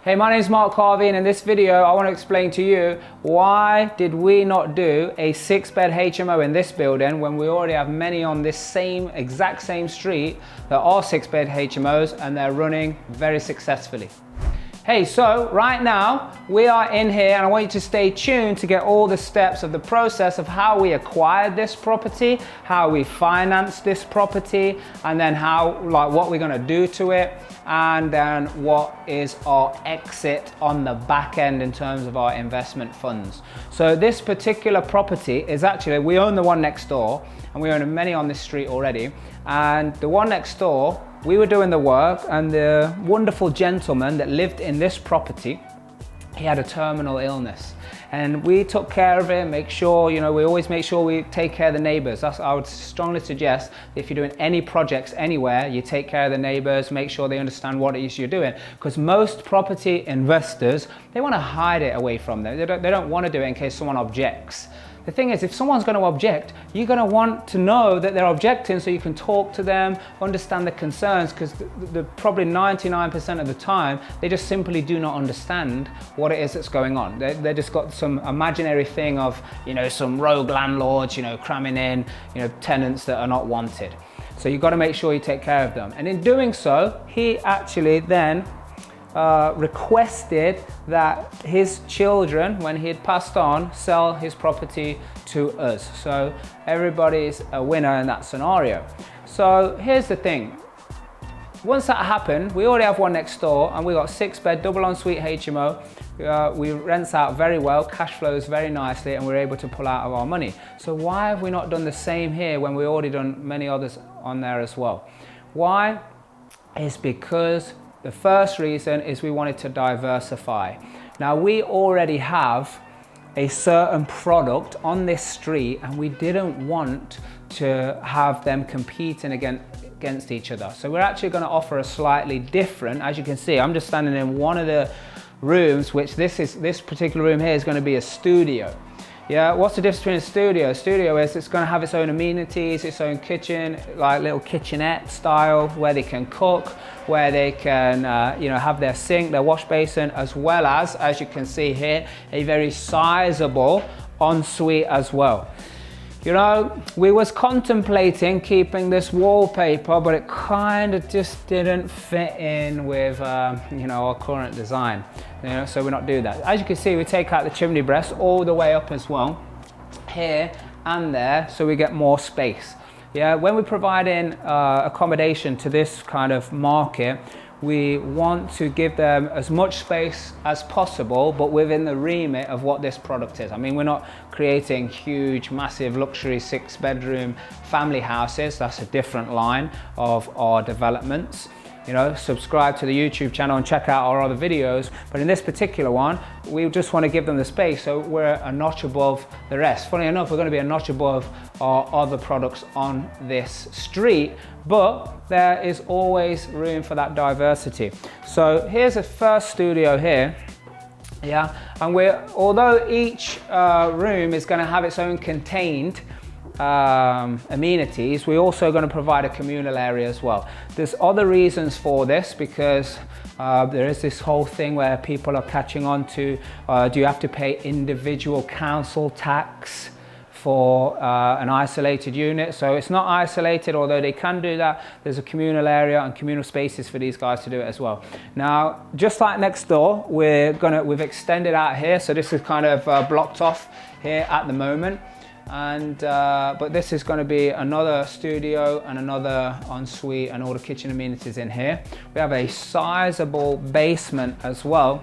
Hey, my name is Mark Harvey, and in this video I want to explain to you why did we not do a 6-bed HMO in this building when we already have many on this exact same street that are 6-bed HMOs and they're running very successfully. Hey, so right now we are in here and I want you to stay tuned to get all the steps of the process of how we acquired this property, how we financed this property, and then what we're gonna do to it, and then what is our exit on the back end in terms of our investment funds. So this particular property is actually, we own the one next door and we own many on this street already, and the one next door, we were doing the work and the wonderful gentleman that lived in this property, he had a terminal illness. And we took care of it, we always make sure we take care of the neighbors. I would strongly suggest that if you're doing any projects anywhere, you take care of the neighbors, make sure they understand what it is you're doing. Because most property investors, they want to hide it away from them. They don't want to do it in case someone objects. The thing is, if someone's going to object, you're going to want to know that they're objecting so you can talk to them, understand the concerns, because probably 99% of the time, they just simply do not understand what it is that's going on. They just got some imaginary thing of, some rogue landlords, cramming in, tenants that are not wanted. So you've got to make sure you take care of them. And in doing so, he actually then requested that his children, when he had passed on, sell his property to us. So everybody's a winner in that scenario. So here's the thing. Once that happened, we already have one next door and we got 6-bed double ensuite HMO. We rent out very well, cash flows very nicely, and we're able to pull out of our money. So why have we not done the same here when we already done many others on there as well? Why? It's because the first reason is we wanted to diversify. Now we already have a certain product on this street and we didn't want to have them competing against each other. So we're actually going to offer a slightly different, as you can see, I'm just standing in one of the rooms, which this particular room here is going to be a studio. Yeah, what's the difference between a studio? A studio is it's going to have its own amenities, its own kitchen, like little kitchenette style, where they can cook, where they can have their sink, their wash basin, as well as you can see here, a very sizable ensuite as well. We was contemplating keeping this wallpaper, but it kind of just didn't fit in with our current design. So we're not doing that. As you can see, we take out the chimney breast all the way up as well, here and there, so we get more space. Yeah, when we provide in accommodation to this kind of market, we want to give them as much space as possible, but within the remit of what this product is. I mean, we're not creating huge, massive luxury 6-bedroom family houses. That's a different line of our developments. Subscribe to the YouTube channel and check out our other videos. But in this particular one, we just want to give them the space, so we're a notch above the rest. Funny enough, we're going to be a notch above our other products on this street, but there is always room for that diversity. So here's a first studio here. Yeah, and although each room is going to have its own contained amenities, we're also going to provide a communal area as well. There's other reasons for this, because there is this whole thing where people are catching on to, do you have to pay individual council tax for an isolated unit? So it's not isolated, although they can do that. There's a communal area and communal spaces for these guys to do it as well. Now, just like next door, we've extended out here. So this is kind of blocked off here at the moment. But this is going to be another studio and another ensuite and all the kitchen amenities in here. We have a sizable basement as well,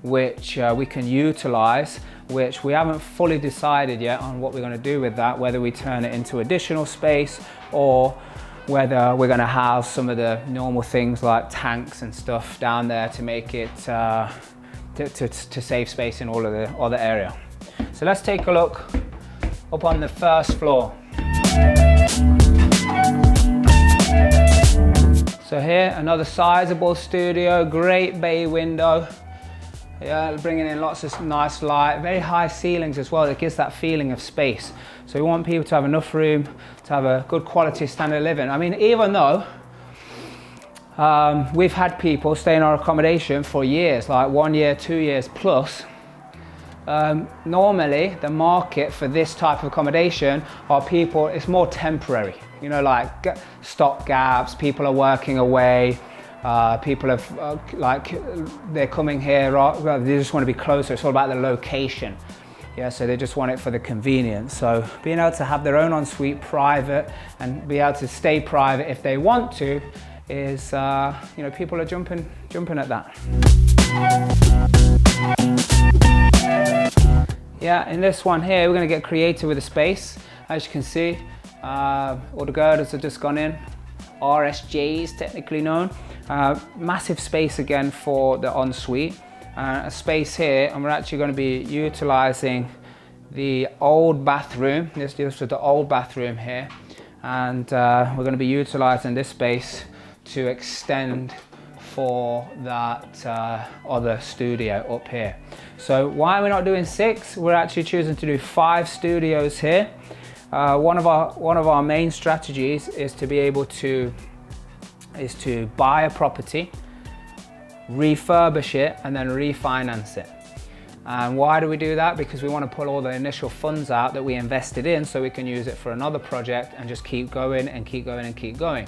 which we can utilize, which we haven't fully decided yet on what we're going to do with that, whether we turn it into additional space or whether we're going to have some of the normal things like tanks and stuff down there to make it to save space in all of the other area. So let's take a look up on the first floor. So here, another sizable studio, great bay window. Yeah, bringing in lots of nice light, very high ceilings as well. It gives that feeling of space. So we want people to have enough room to have a good quality standard of living. I mean, even though We've had people stay in our accommodation for years, like 1 year, 2 years plus. Normally, the market for this type of accommodation are people, it's more temporary, you know, like stop gaps, people are working away, people have, they're coming here, they just want to be closer, it's all about the location. Yeah, so they just want it for the convenience. So being able to have their own ensuite private and be able to stay private if they want to is, you know, people are jumping at that. Yeah, in this one here, we're going to get creative with the space. As you can see, all the girders have just gone in. RSJs, technically known. Massive space again for the ensuite. A space here, and we're actually going to be utilizing the old bathroom. This is the old bathroom here, and we're going to be utilizing this space to extend for that other studio up here. So why are we not doing 6? We're actually choosing to do 5 studios here. One of our main strategies is to be able to buy a property, refurbish it, and then refinance it. And why do we do that? Because we want to pull all the initial funds out that we invested in so we can use it for another project and just keep going and keep going and keep going.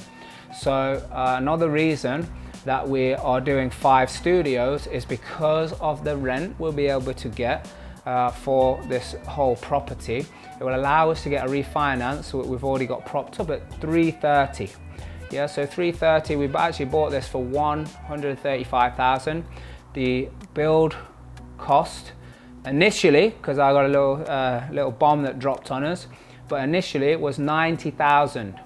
So another reason that we are doing 5 studios is because of the rent we'll be able to get for this whole property. It will allow us to get a refinance. We've already got propped up at 330. Yeah, so 330, we've actually bought this for 135,000. The build cost initially, because I got a little bomb that dropped on us, but initially it was 90,000.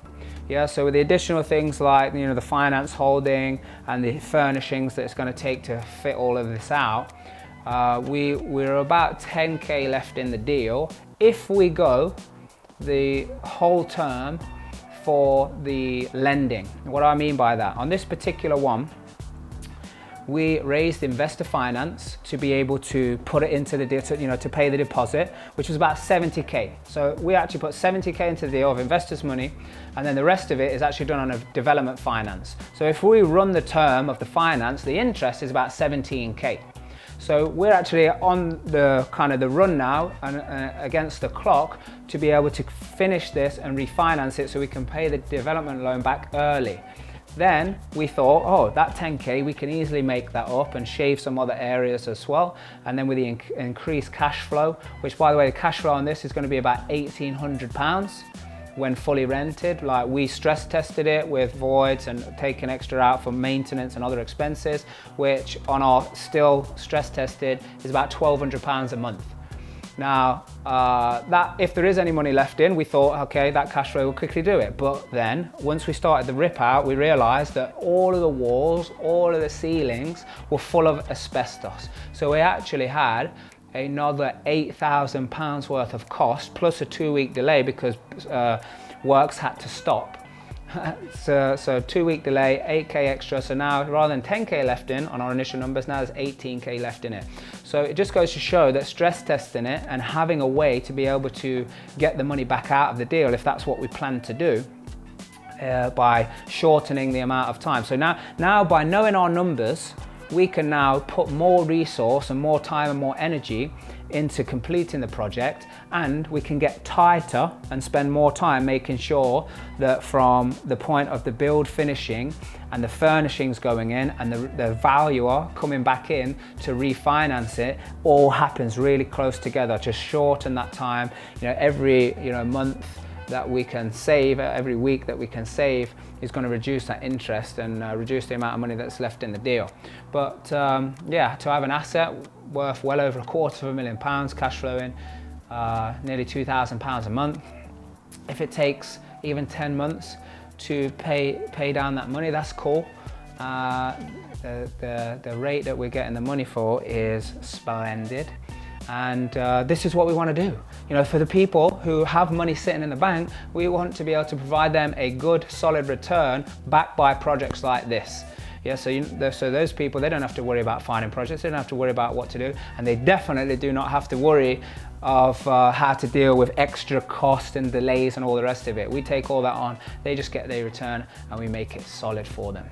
Yeah, so with the additional things like, you know, the finance holding and the furnishings that it's going to take to fit all of this out, we're about 10k left in the deal if we go the whole term for the lending. What do I mean by that? On this particular one, we raised investor finance to be able to put it into the deal, to pay the deposit, which was about 70k. So we actually put 70k into the deal of investors' money, and then the rest of it is actually done on a development finance. So if we run the term of the finance, the interest is about 17k. So we're actually on the kind of the run now and against the clock to be able to finish this and refinance it so we can pay the development loan back early. Then we thought, oh, that 10k, we can easily make that up and shave some other areas as well. And then with the increased cash flow, which by the way, the cash flow on this is going to be about £1,800 when fully rented. Like, we stress tested it with voids and taking extra out for maintenance and other expenses, which on our still stress tested is about £1,200 a month. Now, that if there is any money left in, we thought, okay, that cash flow will quickly do it. But then once we started the rip out, we realized that all of the walls, all of the ceilings were full of asbestos. So we actually had another £8,000 worth of cost plus a 2-week delay because works had to stop. So 2-week delay, 8k extra. So now rather than 10k left in on our initial numbers, now there's 18k left in it. So it just goes to show that stress testing it and having a way to be able to get the money back out of the deal, if that's what we plan to do, by shortening the amount of time. So now by knowing our numbers, we can now put more resource and more time and more energy into completing the project, and we can get tighter and spend more time making sure that from the point of the build finishing and the furnishings going in and the valuer coming back in to refinance it all happens really close together to shorten that time. Every month that we can save, every week that we can save is going to reduce that interest and reduce the amount of money that's left in the deal. But yeah, to have an asset worth well over £250,000 cash flowing, nearly £2,000 a month, if it takes even 10 months to pay down that money, that's cool. The rate that we're getting the money for is splendid. And this is what we want to do. For the people who have money sitting in the bank, we want to be able to provide them a good, solid return backed by projects like this. Yeah, so those people, they don't have to worry about finding projects, they don't have to worry about what to do, and they definitely do not have to worry of how to deal with extra cost and delays and all the rest of it. We take all that on, they just get their return and we make it solid for them.